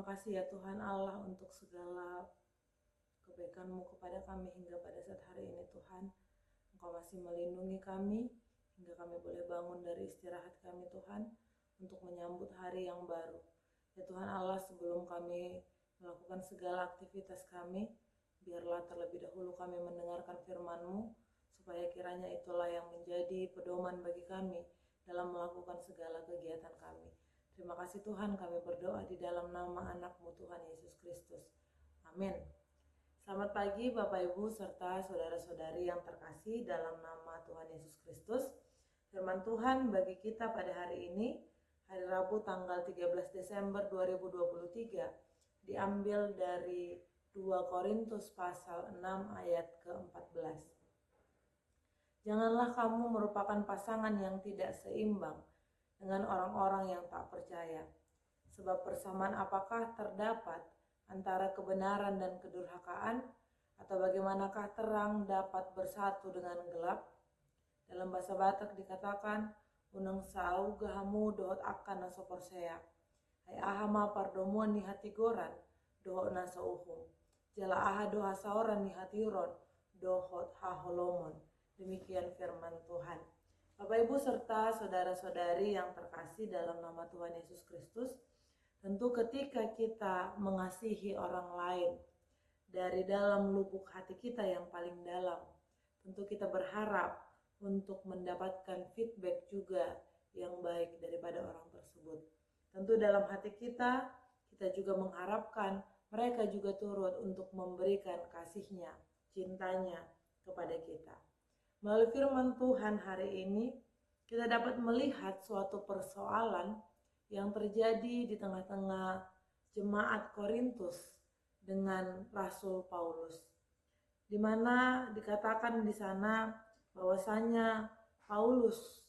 Terima kasih ya Tuhan Allah untuk segala kebaikan-Mu kepada kami hingga pada saat hari ini Tuhan. Engkau masih melindungi kami hingga kami boleh bangun dari istirahat kami Tuhan untuk menyambut hari yang baru. Ya Tuhan Allah, sebelum kami melakukan segala aktivitas kami, biarlah terlebih dahulu kami mendengarkan firman-Mu, supaya kiranya itulah yang menjadi pedoman bagi kami dalam melakukan segala kegiatan kami. Terima kasih Tuhan, kami berdoa di dalam nama anak-Mu Tuhan Yesus Kristus. Amin. Selamat pagi Bapak Ibu serta saudara-saudari yang terkasih dalam nama Tuhan Yesus Kristus. Firman Tuhan bagi kita pada hari ini, hari Rabu tanggal 13 Desember 2023, diambil dari 2 Korintus pasal 6 ayat ke-14. Janganlah kamu merupakan pasangan yang tidak seimbang dengan orang-orang yang tak percaya. Sebab persamaan apakah terdapat antara kebenaran dan kedurhakaan? Atau bagaimanakah terang dapat bersatu dengan gelap? Dalam bahasa Batak dikatakan, unang sau gahamu dohot akan naso persea. Hai ahama pardomuan ni hati goran, dohot nasa uhum. Jala aha doha sauran ni hati ron, dohot haholomon. Demikian firman Tuhan. Bapak Ibu serta saudara-saudari yang terkasih dalam nama Tuhan Yesus Kristus, tentu ketika kita mengasihi orang lain dari dalam lubuk hati kita yang paling dalam, tentu kita berharap untuk mendapatkan feedback juga yang baik daripada orang tersebut. Tentu dalam hati kita juga mengharapkan mereka juga turut untuk memberikan kasihnya, cintanya kepada kita. Melalui firman Tuhan hari ini, kita dapat melihat suatu persoalan yang terjadi di tengah-tengah jemaat Korintus dengan Rasul Paulus, di mana dikatakan di sana bahwasanya Paulus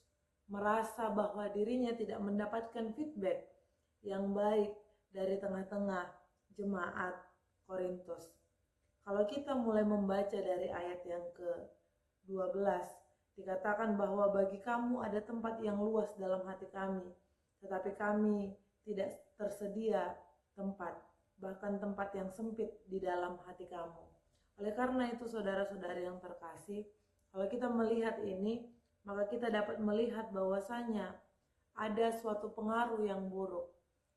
merasa bahwa dirinya tidak mendapatkan feedback yang baik dari tengah-tengah jemaat Korintus. Kalau kita mulai membaca dari ayat yang ke-12, dikatakan bahwa bagi kamu ada tempat yang luas dalam hati kami, tetapi kami tidak tersedia tempat, bahkan tempat yang sempit di dalam hati kamu. Oleh karena itu saudara-saudari yang terkasih, kalau kita melihat ini, maka kita dapat melihat bahwasanya ada suatu pengaruh yang buruk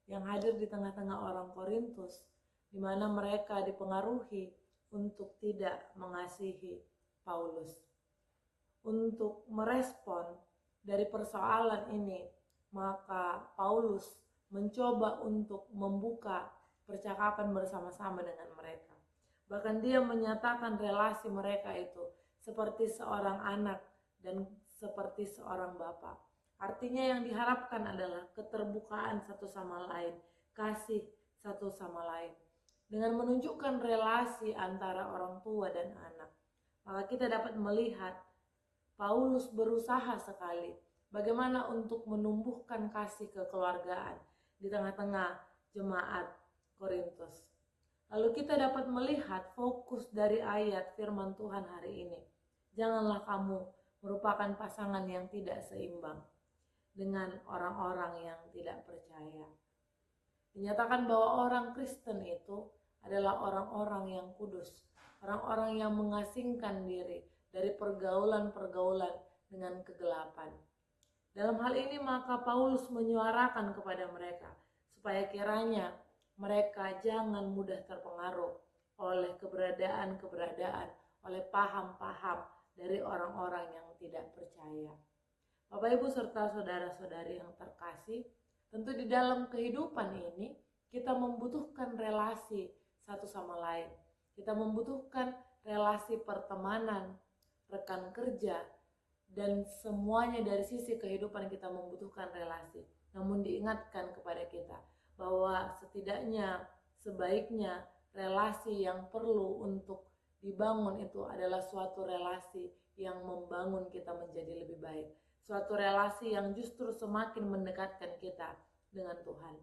yang hadir di tengah-tengah orang Korintus, di mana mereka dipengaruhi untuk tidak mengasihi Paulus. Untuk merespon dari persoalan ini, maka Paulus mencoba untuk membuka percakapan bersama-sama dengan mereka. Bahkan dia menyatakan relasi mereka itu seperti seorang anak dan seperti seorang bapak. Artinya yang diharapkan adalah keterbukaan satu sama lain, kasih satu sama lain. Dengan menunjukkan relasi antara orang tua dan anak, maka kita dapat melihat Paulus berusaha sekali bagaimana untuk menumbuhkan kasih kekeluargaan di tengah-tengah jemaat Korintus. Lalu kita dapat melihat fokus dari ayat firman Tuhan hari ini. Janganlah kamu merupakan pasangan yang tidak seimbang dengan orang-orang yang tidak percaya. Dinyatakan bahwa orang Kristen itu adalah orang-orang yang kudus, orang-orang yang mengasingkan diri dari pergaulan-pergaulan dengan kegelapan. Dalam hal ini maka Paulus menyuarakan kepada mereka supaya kiranya mereka jangan mudah terpengaruh oleh keberadaan, oleh paham-paham dari orang-orang yang tidak percaya. Bapak Ibu serta saudara-saudari yang terkasih, tentu di dalam kehidupan ini kita membutuhkan relasi satu sama lain. Kita membutuhkan relasi pertemanan, rekan kerja, dan semuanya dari sisi kehidupan kita membutuhkan relasi. Namun diingatkan kepada kita bahwa setidaknya sebaiknya relasi yang perlu untuk dibangun itu adalah suatu relasi yang membangun kita menjadi lebih baik. Suatu relasi yang justru semakin mendekatkan kita dengan Tuhan.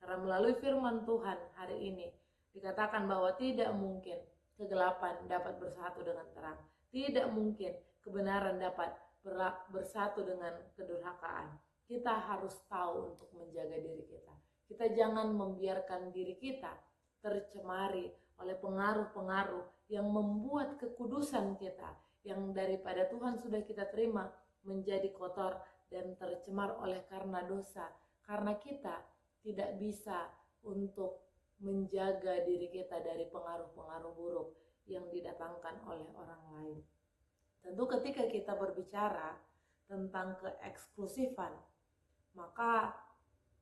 Karena melalui firman Tuhan hari ini dikatakan bahwa tidak mungkin kegelapan dapat bersatu dengan terang. Tidak mungkin kebenaran dapat bersatu dengan kedurhakaan. Kita harus tahu untuk menjaga diri kita. Kita jangan membiarkan diri kita tercemari oleh pengaruh-pengaruh yang membuat kekudusan kita yang daripada Tuhan sudah kita terima menjadi kotor dan tercemar oleh karena dosa, karena kita tidak bisa untuk menjaga diri kita dari pengaruh-pengaruh buruk yang didatangkan oleh orang lain. Tentu ketika kita berbicara tentang keeksklusifan, maka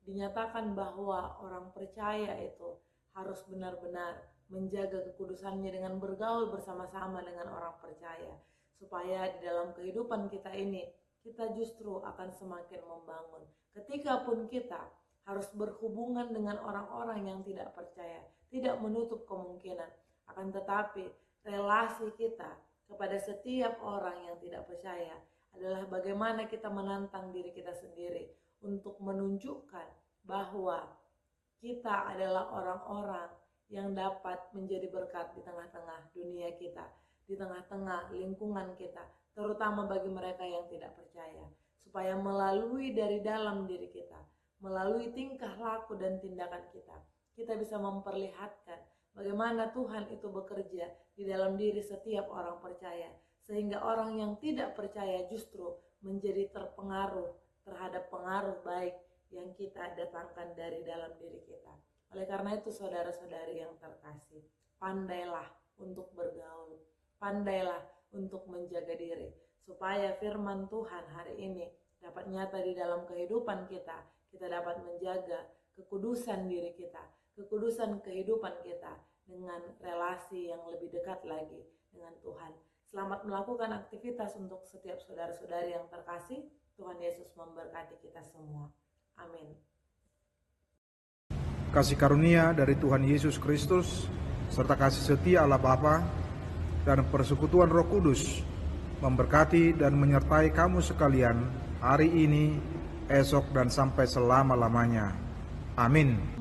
dinyatakan bahwa orang percaya itu harus benar-benar menjaga kekudusannya dengan bergaul bersama-sama dengan orang percaya, supaya di dalam kehidupan kita ini kita justru akan semakin membangun. Ketika pun kita harus berhubungan dengan orang-orang yang tidak percaya, tidak menutup kemungkinan, akan tetapi relasi kita kepada setiap orang yang tidak percaya adalah bagaimana kita menantang diri kita sendiri untuk menunjukkan bahwa kita adalah orang-orang yang dapat menjadi berkat di tengah-tengah dunia kita, di tengah-tengah lingkungan kita, terutama bagi mereka yang tidak percaya, supaya melalui dari dalam diri kita, melalui tingkah laku dan tindakan kita, kita bisa memperlihatkan bagaimana Tuhan itu bekerja di dalam diri setiap orang percaya, sehingga orang yang tidak percaya justru menjadi terpengaruh terhadap pengaruh baik yang kita datangkan dari dalam diri kita. Oleh karena itu, saudara-saudari yang terkasih, pandailah untuk bergaul, pandailah untuk menjaga diri, supaya firman Tuhan hari ini dapat nyata di dalam kehidupan kita. Kita dapat menjaga kekudusan diri kita, kekudusan kehidupan kita dengan relasi yang lebih dekat lagi dengan Tuhan. Selamat melakukan aktivitas untuk setiap saudara-saudari yang terkasih. Tuhan Yesus memberkati kita semua. Amin. Kasih karunia dari Tuhan Yesus Kristus serta kasih setia Allah Bapa dan persekutuan Roh Kudus memberkati dan menyertai kamu sekalian hari ini, esok, dan sampai selama-lamanya. Amin.